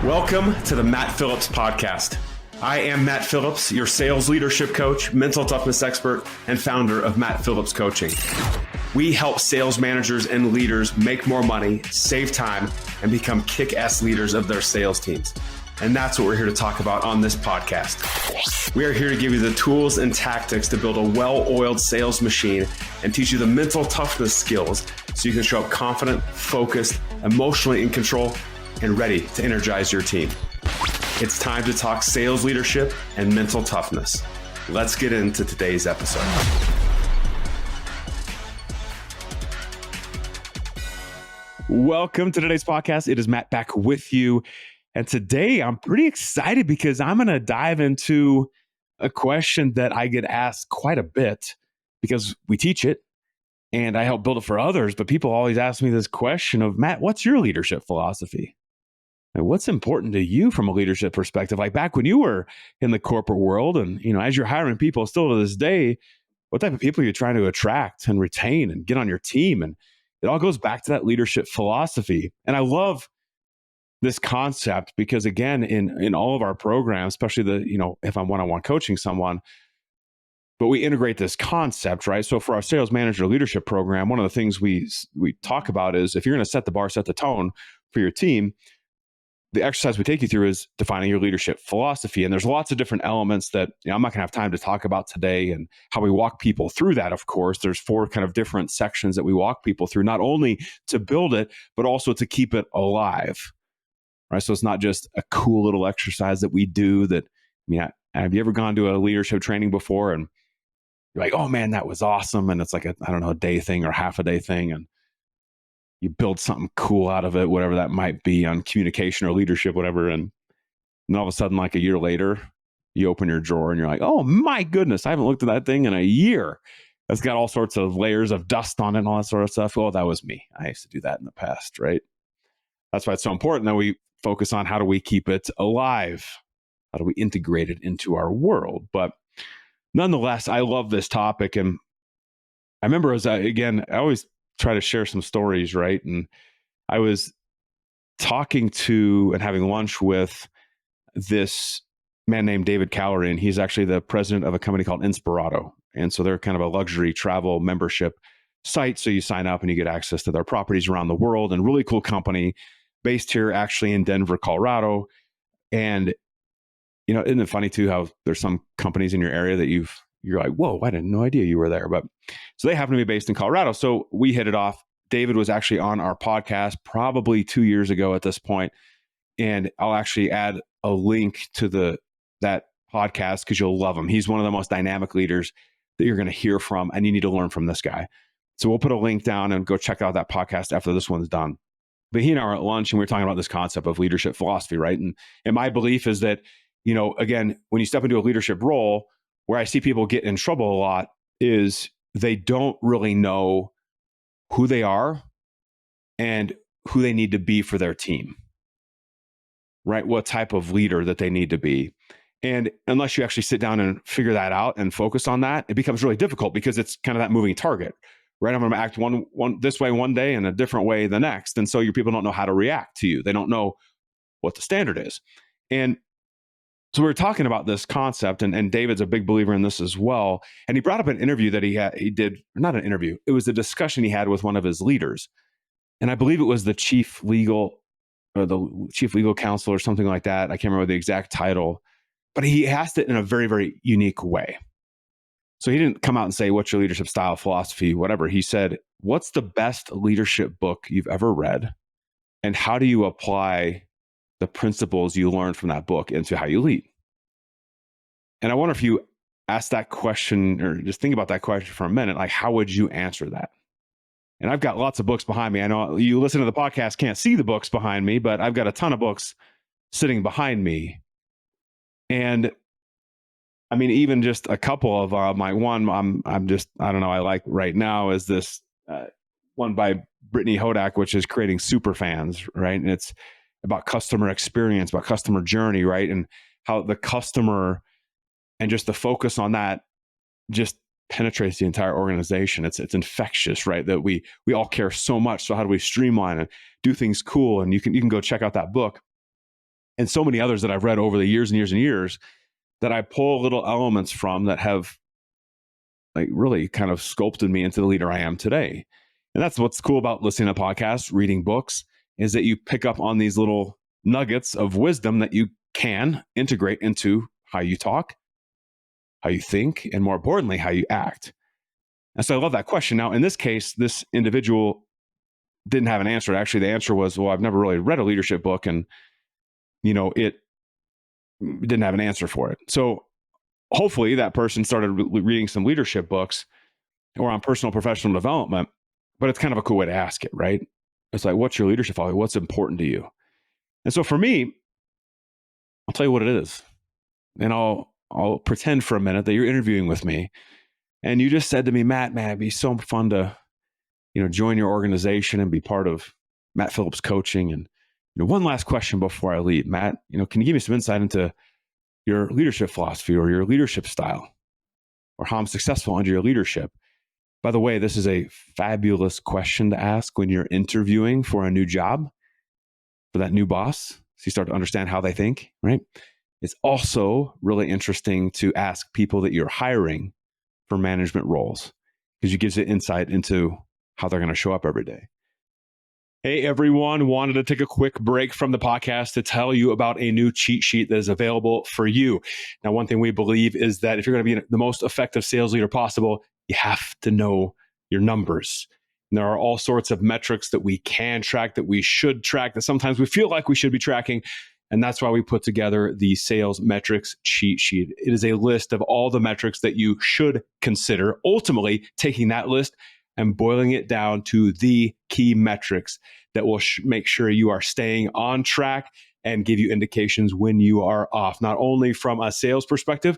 Welcome to the Matt Phillips Podcast. I am Matt Phillips, your sales leadership coach, mental toughness expert, and founder of Matt Phillips Coaching. We help sales managers and leaders make more money, save time, and become kick-ass leaders of their sales teams. And that's what we're here to talk about on this podcast. We are here to give you the tools and tactics to build a well-oiled sales machine and teach you the mental toughness skills so you can show up confident, focused, emotionally in control, and ready to energize your team. It's time to talk sales leadership and mental toughness. Let's get into today's episode. Welcome to today's podcast. It is Matt back with you. And today I'm pretty excited because I'm going to dive into a question that I get asked quite a bit because we teach it and I help build it for others. But people always ask me this question of, Matt, what's your leadership philosophy? And what's important to you from a leadership perspective? Like back when you were in the corporate world and, as you're hiring people still to this day, what type of people are you trying to attract and retain and get on your team? And it all goes back to that leadership philosophy. And I love this concept because again, in all of our programs, especially if I'm one-on-one coaching someone, but we integrate this concept, right? So for our sales manager leadership program, one of the things we talk about is if you're going to set the bar, set the tone for your team, the exercise we take you through is defining your leadership philosophy. And there's lots of different elements that I'm not going to have time to talk about today and how we walk people through that. Of course, there's 4 kind of different sections that we walk people through, not only to build it, but also to keep it alive, right? So it's not just a cool little exercise that we do that, have you ever gone to a leadership training before and you're like, oh man, that was awesome. And it's like a day thing or half a day thing. And you build something cool out of it, whatever that might be on communication or leadership, whatever. And then all of a sudden, like a year later, you open your drawer and you're like, oh my goodness, I haven't looked at that thing in a year. It's got all sorts of layers of dust on it and all that sort of stuff. Oh, that was me. I used to do that in the past, right? That's why it's so important that we focus on how do we keep it alive? How do we integrate it into our world? But nonetheless, I love this topic. And I remember I always try to share some stories, right? And I was talking to and having lunch with this man named David Calorie, and he's actually the president of a company called Inspirato. And so they're kind of a luxury travel membership site. So you sign up and you get access to their properties around the world, and really cool company based here actually in Denver, Colorado. And, isn't it funny too, how there's some companies in your area that you're like, whoa, I had no idea you were there. But so they happen to be based in Colorado. So we hit it off. David was actually on our podcast probably 2 years ago at this point. And I'll actually add a link to that podcast because you'll love him. He's one of the most dynamic leaders that you're going to hear from, and you need to learn from this guy. So we'll put a link down and go check out that podcast after this one's done. But he and I were at lunch and we were talking about this concept of leadership philosophy, right? And my belief is that, again, when you step into a leadership role, where I see people get in trouble a lot is they don't really know who they are and who they need to be for their team, right? What type of leader that they need to be. And unless you actually sit down and figure that out and focus on that, it becomes really difficult because it's kind of that moving target, right? I'm going to act one this way one day and a different way the next. And so your people don't know how to react to you. They don't know what the standard is. And so we were talking about this concept, and David's a big believer in this as well. And he brought up an interview that he did, not an interview, it was a discussion he had with one of his leaders. And I believe it was the chief legal counsel or something like that. I can't remember the exact title, but he asked it in a very, very unique way. So he didn't come out and say, what's your leadership style, philosophy, whatever. He said, what's the best leadership book you've ever read? And how do you apply the principles you learned from that book into how you lead? And I wonder if you ask that question or just think about that question for a minute, like how would you answer that? And I've got lots of books behind me. I know you listen to the podcast, can't see the books behind me, but I've got a ton of books sitting behind me. And even just a couple of I like right now is this one by Brittany Hodak, which is creating super fans, right? And it's about customer experience, about customer journey, right? And how the customer and just the focus on that just penetrates the entire organization. It's infectious, right? That we all care so much. So how do we streamline and do things cool? And you can go check out that book. and so many others that I've read over the years and years and years that I pull little elements from that have like really kind of sculpted me into the leader I am today. And that's what's cool about listening to podcasts, reading books, is that you pick up on these little nuggets of wisdom that you can integrate into how you talk, how you think, and more importantly, how you act. And so I love that question. Now, in this case, this individual didn't have an answer. Actually, the answer was, well, I've never really read a leadership book, and it didn't have an answer for it. So hopefully that person started reading some leadership books or on personal professional development, but it's kind of a cool way to ask it, right? It's like, what's your leadership value? What's important to you? And so for me, I'll tell you what it is. And I'll pretend for a minute that you're interviewing with me and you just said to me, Matt, man, it'd be so fun to, join your organization and be part of Matt Phillips coaching. And, one last question before I leave, Matt, can you give me some insight into your leadership philosophy or your leadership style or how I'm successful under your leadership? By the way, this is a fabulous question to ask when you're interviewing for a new job, for that new boss. So you start to understand how they think, right? It's also really interesting to ask people that you're hiring for management roles because it gives you insight into how they're going to show up every day. Hey, everyone. Wanted to take a quick break from the podcast to tell you about a new cheat sheet that is available for you. Now, one thing we believe is that if you're going to be the most effective sales leader possible, you have to know your numbers. And there are all sorts of metrics that we can track, that we should track, that sometimes we feel like we should be tracking. And that's why we put together the sales metrics cheat sheet. It is a list of all the metrics that you should consider, ultimately taking that list and boiling it down to the key metrics that will make sure you are staying on track and give you indications when you are off, not only from a sales perspective,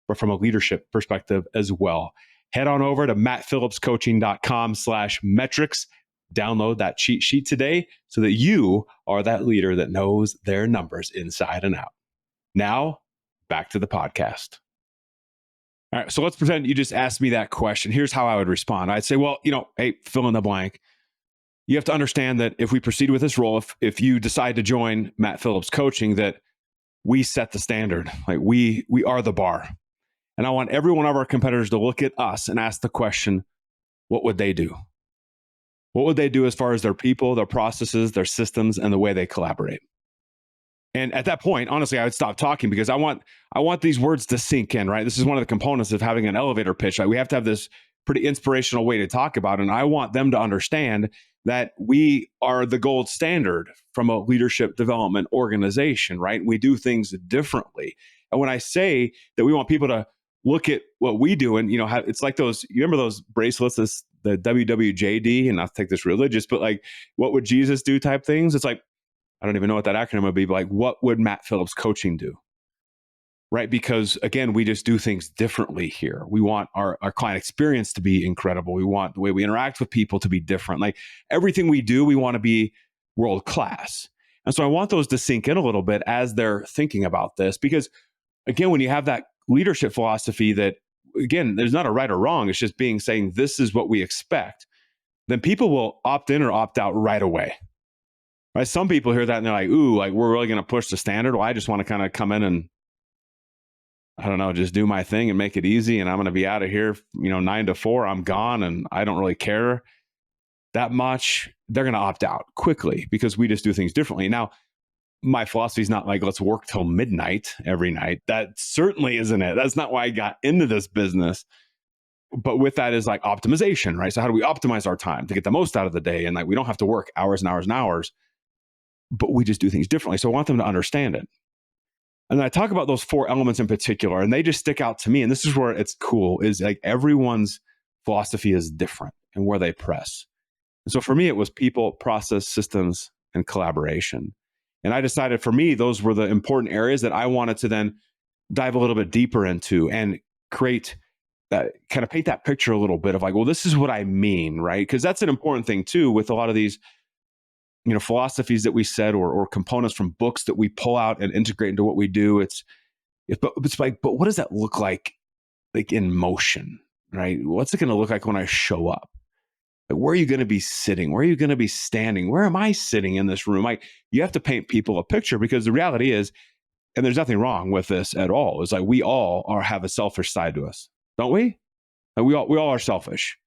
but from a leadership perspective as well. Head on over to mattphillipscoaching.com/metrics. Download that cheat sheet today so that you are that leader that knows their numbers inside and out. Now, back to the podcast. All right, so let's pretend you just asked me that question. Here's how I would respond. I'd say, well, hey, fill in the blank. You have to understand that if we proceed with this role, if you decide to join Matt Phillips Coaching, that we set the standard. Like we are the bar. And I want every one of our competitors to look at us and ask the question, what would they do? What would they do as far as their people, their processes, their systems, and the way they collaborate? And at that point, honestly, I would stop talking because I want these words to sink in, right? This is one of the components of having an elevator pitch. Like we have to have this pretty inspirational way to talk about it. And I want them to understand that we are the gold standard from a leadership development organization, right? We do things differently. And when I say that we want people to look at what we do and, it's like those, you remember those bracelets, the WWJD, and not to take this religious, but like, what would Jesus do type things? It's like, I don't even know what that acronym would be, but like, what would Matt Phillips Coaching do? Right? Because again, we just do things differently here. We want our client experience to be incredible. We want the way we interact with people to be different. Like everything we do, we want to be world class. And so I want those to sink in a little bit as they're thinking about this, because again, when you have that leadership philosophy that, again, there's not a right or wrong, it's just saying this is what we expect, then people will opt in or opt out right away. Right? Some people hear that and they're like, ooh, like we're really going to push the standard. Well, I just want to kind of come in and, I don't know, just do my thing and make it easy. And I'm going to be out of here, 9 to 4, I'm gone and I don't really care that much. They're going to opt out quickly because we just do things differently. Now, my philosophy is not like, let's work till midnight every night. That certainly isn't it. That's not why I got into this business. But with that is like optimization, right? So how do we optimize our time to get the most out of the day? And like, we don't have to work hours and hours and hours, but we just do things differently. So I want them to understand it. And I talk about those 4 elements in particular, and they just stick out to me. And this is where it's cool, is like everyone's philosophy is different and where they press. And so for me, it was people, process, systems, and collaboration. And I decided for me, those were the important areas that I wanted to then dive a little bit deeper into and create that, kind of paint that picture a little bit of like, well, this is what I mean, right? Because that's an important thing too, with a lot of these, philosophies that we said or components from books that we pull out and integrate into what we do. It's like, but what does that look like in motion, right? What's it going to look like when I show up? Like, where are you going to be sitting? Where are you going to be standing? Where am I sitting in this room? Like, you have to paint people a picture, because the reality is, and there's nothing wrong with this at all, is like we all have a selfish side to us, don't we? Like, we all are selfish.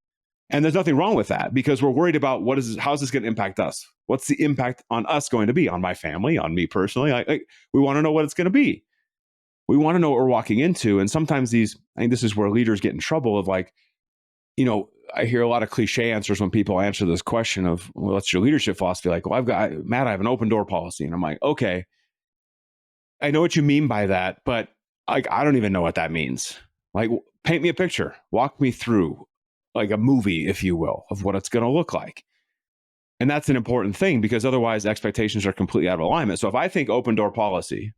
And there's nothing wrong with that, because we're worried about how's this going to impact us? What's the impact on us going to be, on my family, on me personally? Like we want to know what it's going to be. We want to know what we're walking into. And sometimes I think this is where leaders get in trouble of like, I hear a lot of cliche answers when people answer this question of, well, what's your leadership philosophy? Like, well, Matt, I have an open door policy. And I'm like, okay, I know what you mean by that, but like, I don't even know what that means. Like, paint me a picture, walk me through like a movie, if you will, of what it's going to look like. And that's an important thing, because otherwise expectations are completely out of alignment. So if I think open door policy,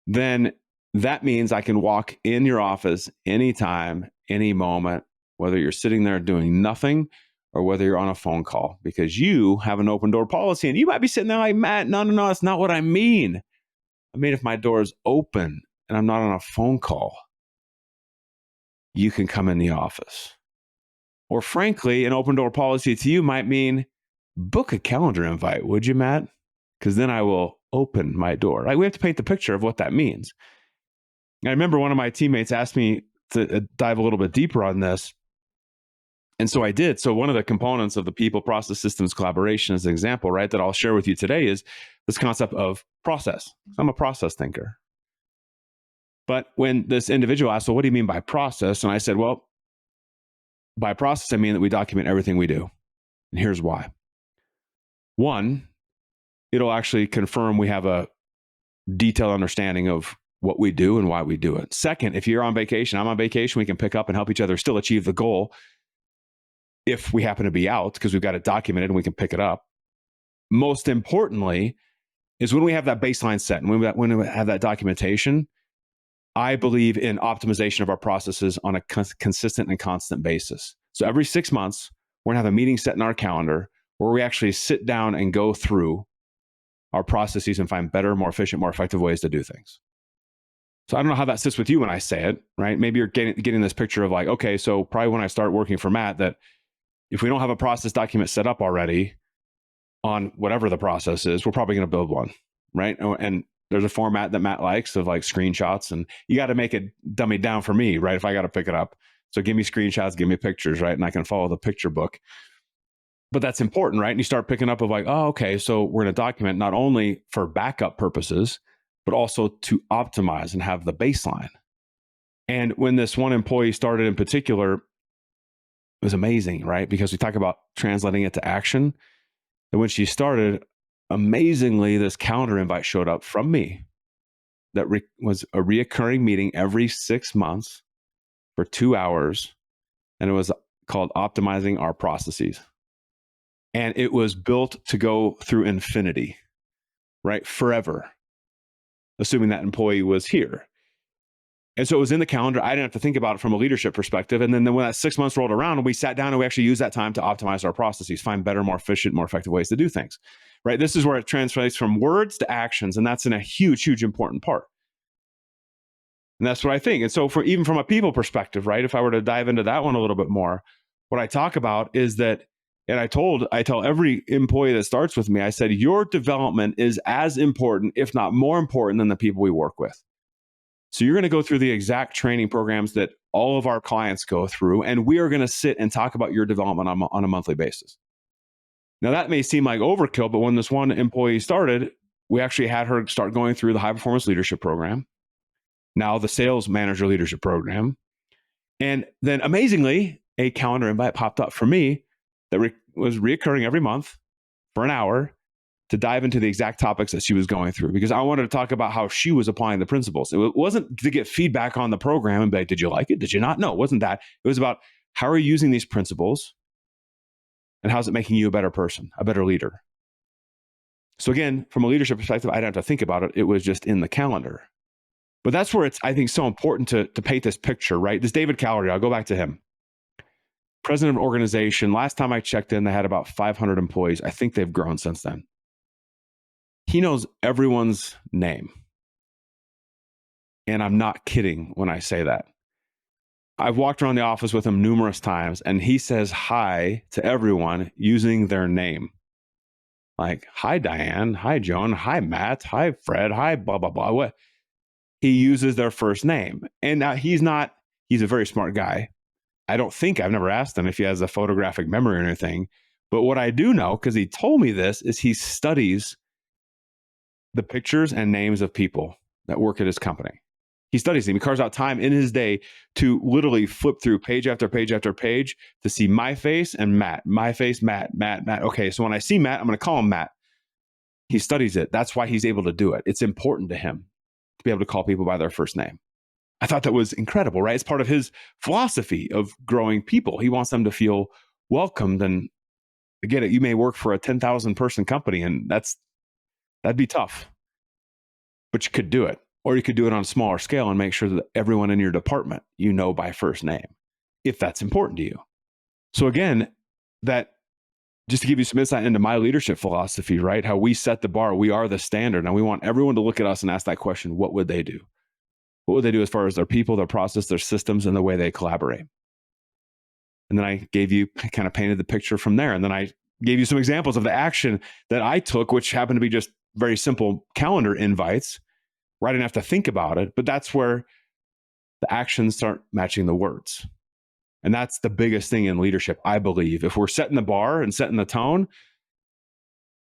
then that means I can walk in your office anytime, any moment, whether you're sitting there doing nothing or whether you're on a phone call, because you have an open door policy. And you might be sitting there like, Matt, no, that's not what I mean. I mean, if my door is open and I'm not on a phone call, you can come in the office. Or frankly, an open door policy to you might mean book a calendar invite, would you, Matt? Because then I will open my door. Like, we have to paint the picture of what that means. I remember one of my teammates asked me to dive a little bit deeper on this. And so I did. So one of the components of the people, process, systems, collaboration, as an example, right, that I'll share with you today is this concept of process. I'm a process thinker. But when this individual asked, well, what do you mean by process? And I said, well, by process, I mean that we document everything we do. And here's why. One, it'll actually confirm we have a detailed understanding of what we do and why we do it. Second, if you're on vacation, I'm on vacation, we can pick up and help each other still achieve the goal if we happen to be out, because we've got it documented and we can pick it up. Most importantly is when we have that baseline set and when we have that documentation, I believe in optimization of our processes on a consistent and constant basis. So every 6 months, we're going to have a meeting set in our calendar where we actually sit down and go through our processes and find better, more efficient, more effective ways to do things. So I don't know how that sits with you when I say it, right? Maybe you're getting this picture of like, okay, so probably when I start working for Matt, that if we don't have a process document set up already on whatever the process is, we're probably going to build one, right? And there's a format that Matt likes of like screenshots, and you got to make it dummied down for me, right? If I got to pick it up. So give me screenshots, give me pictures, right? And I can follow the picture book. But that's important, right? And you start picking up of like, oh, okay, so we're going to document not only for backup purposes, but also to optimize and have the baseline. And when this one employee started in particular, it was amazing, right? Because we talk about translating it to action. And when she started, amazingly, this calendar invite showed up from me that was a reoccurring meeting every 6 months for 2 hours. And it was called Optimizing Our Processes. And it was built to go through infinity, right? Forever, assuming that employee was here. And so it was in the calendar. I didn't have to think about it from a leadership perspective. And then when that 6 months rolled around, we sat down and we actually used that time to optimize our processes, find better, more efficient, more effective ways to do things, right? This is where it translates from words to actions. And that's in a huge, huge important part. And that's what I think. And so even from a people perspective, right? If I were to dive into that one a little bit more, what I talk about is that, and I tell every employee that starts with me, I said, your development is as important, if not more important, than the people we work with. So you're going to go through the exact training programs that all of our clients go through, and we are going to sit and talk about your development on a monthly basis. Now, that may seem like overkill, but when this one employee started, we actually had her start going through the high performance leadership program, now the sales manager leadership program. And then amazingly, a calendar invite popped up for me that was reoccurring every month for an hour to dive into the exact topics that she was going through, because I wanted to talk about how she was applying the principles. It wasn't to get feedback on the program and be like, did you like it? Did you not? No, it wasn't that. It was about how are you using these principles and how's it making you a better person, a better leader? So again, from a leadership perspective, I didn't have to think about it. It was just in the calendar. But that's where it's, I think, so important to paint this picture, right? This David Calorie, I'll go back to him. President of an organization. Last time I checked in, they had about 500 employees. I think they've grown since then. He knows everyone's name. And I'm not kidding when I say that. I've walked around the office with him numerous times, and he says hi to everyone using their name. Like, hi, Diane. Hi, Joan. Hi, Matt. Hi, Fred. Hi, blah, blah, blah. What? He uses their first name. And now he's a very smart guy. I've never asked him if he has a photographic memory or anything. But what I do know, because he told me this, is he studies the pictures and names of people that work at his company. He studies them. He carves out time in his day to literally flip through page after page after page to see my face and Matt, my face, Matt. Okay, so when I see Matt, I'm going to call him Matt. He studies it. That's why he's able to do it. It's important to him to be able to call people by their first name. I thought that was incredible, right? It's part of his philosophy of growing people. He wants them to feel welcomed. And I get it. You may work for a 10,000 person company, and that'd be tough, but you could do it. Or you could do it on a smaller scale and make sure that everyone in your department you know by first name, if that's important to you. So again, that just to give you some insight into my leadership philosophy, right? How we set the bar, we are the standard, and we want everyone to look at us and ask that question: what would they do? What would they do as far as their people, their process, their systems, and the way they collaborate? And then I kind of painted the picture from there. And then I gave you some examples of the action that I took, which happened to be just very simple calendar invites, where I didn't have to think about it. But that's where the actions start matching the words. And that's the biggest thing in leadership, I believe. If we're setting the bar and setting the tone,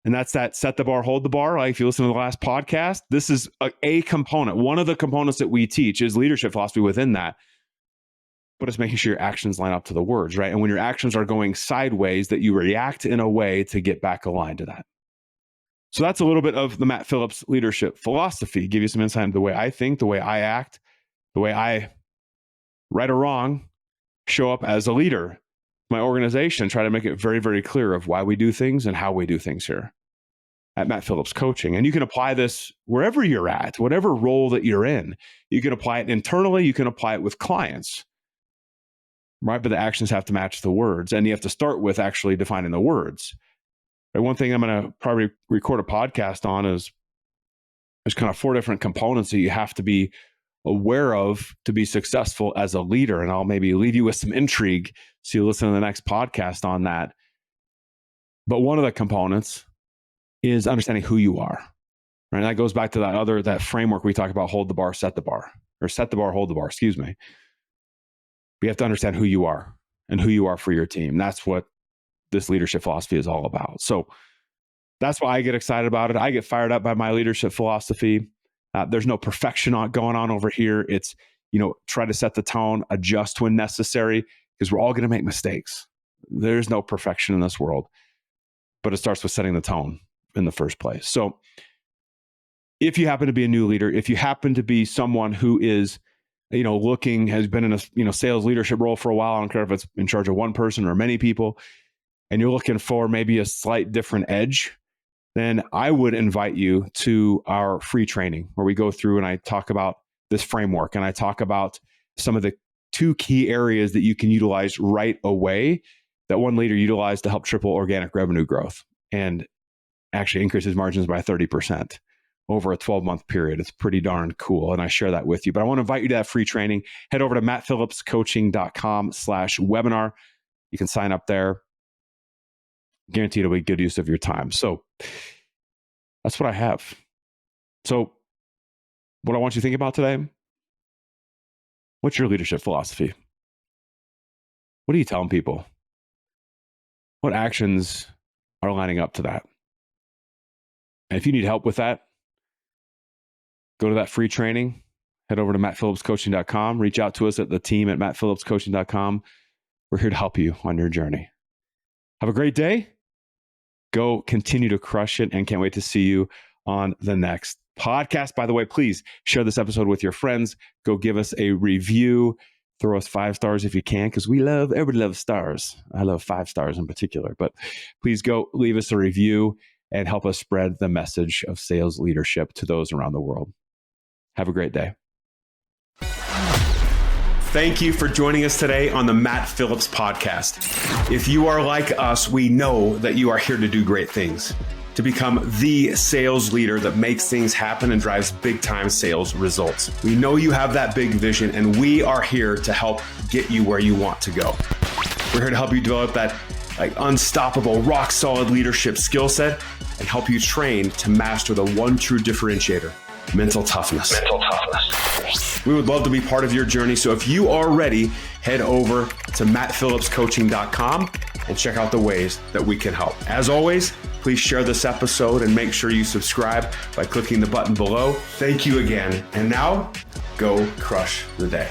and that's that set the bar, hold the bar. Like if you listen to the last podcast, this is a component. One of the components that we teach is leadership philosophy within that. But it's making sure your actions line up to the words, right? And when your actions are going sideways, that you react in a way to get back aligned to that. So that's a little bit of the Matt Phillips leadership philosophy. Give you some insight into the way I think, the way I act, the way I, right or wrong, show up as a leader. My organization, try to make it very, very clear of why we do things and how we do things here at Matt Phillips Coaching. And you can apply this wherever you're at, whatever role that you're in. You can apply it internally. You can apply it with clients, right? But the actions have to match the words. And you have to start with actually defining the words. And one thing I'm going to probably record a podcast on is there's kind of 4 different components that you have to be aware of to be successful as a leader. And I'll maybe leave you with some intrigue so you listen to the next podcast on that. But one of the components is understanding who you are. Right? And that goes back to that framework we talk about: hold the bar, set the bar, or set the bar, hold the bar, excuse me. We have to understand who you are and who you are for your team. That's what this leadership philosophy is all about. So that's why I get excited about it. I get fired up by my leadership philosophy. There's no perfection going on over here. It's, try to set the tone, adjust when necessary, because we're all going to make mistakes. There's no perfection in this world, but it starts with setting the tone in the first place. So if you happen to be a new leader, if you happen to be someone who is, has been in a, sales leadership role for a while, I don't care if it's in charge of one person or many people, and you're looking for maybe a slight different edge, then I would invite you to our free training where we go through and I talk about this framework and I talk about some of the 2 key areas that you can utilize right away that one leader utilized to help triple organic revenue growth and actually increase his margins by 30% over a 12-month period. It's pretty darn cool. And I share that with you. But I want to invite you to that free training. Head over to mattphillipscoaching.com/webinar. You can sign up there. Guaranteed it'll be good use of your time. So that's what I have. So what I want you to think about today: what's your leadership philosophy? What are you telling people? What actions are lining up to that? And if you need help with that, go to that free training, head over to mattphillipscoaching.com, reach out to us at the team at mattphillipscoaching.com. We're here to help you on your journey. Have a great day. Go continue to crush it, and can't wait to see you on the next podcast. By the way, please share this episode with your friends. Go give us a review. Throw us 5 stars if you can, because everybody loves stars. I love 5 stars in particular, but please go leave us a review and help us spread the message of sales leadership to those around the world. Have a great day. Thank you for joining us today on the Matt Phillips Podcast. If you are like us, we know that you are here to do great things. to become the sales leader that makes things happen and drives big time sales results. We know you have that big vision, and we are here to help get you where you want to go. We're here to help you develop that unstoppable, rock solid leadership skill set and help you train to master the one true differentiator, mental toughness. We would love to be part of your journey. So if you are ready, head over to mattphillipscoaching.com and check out the ways that we can help. As always, please share this episode and make sure you subscribe by clicking the button below. Thank you again. And now, go crush the day.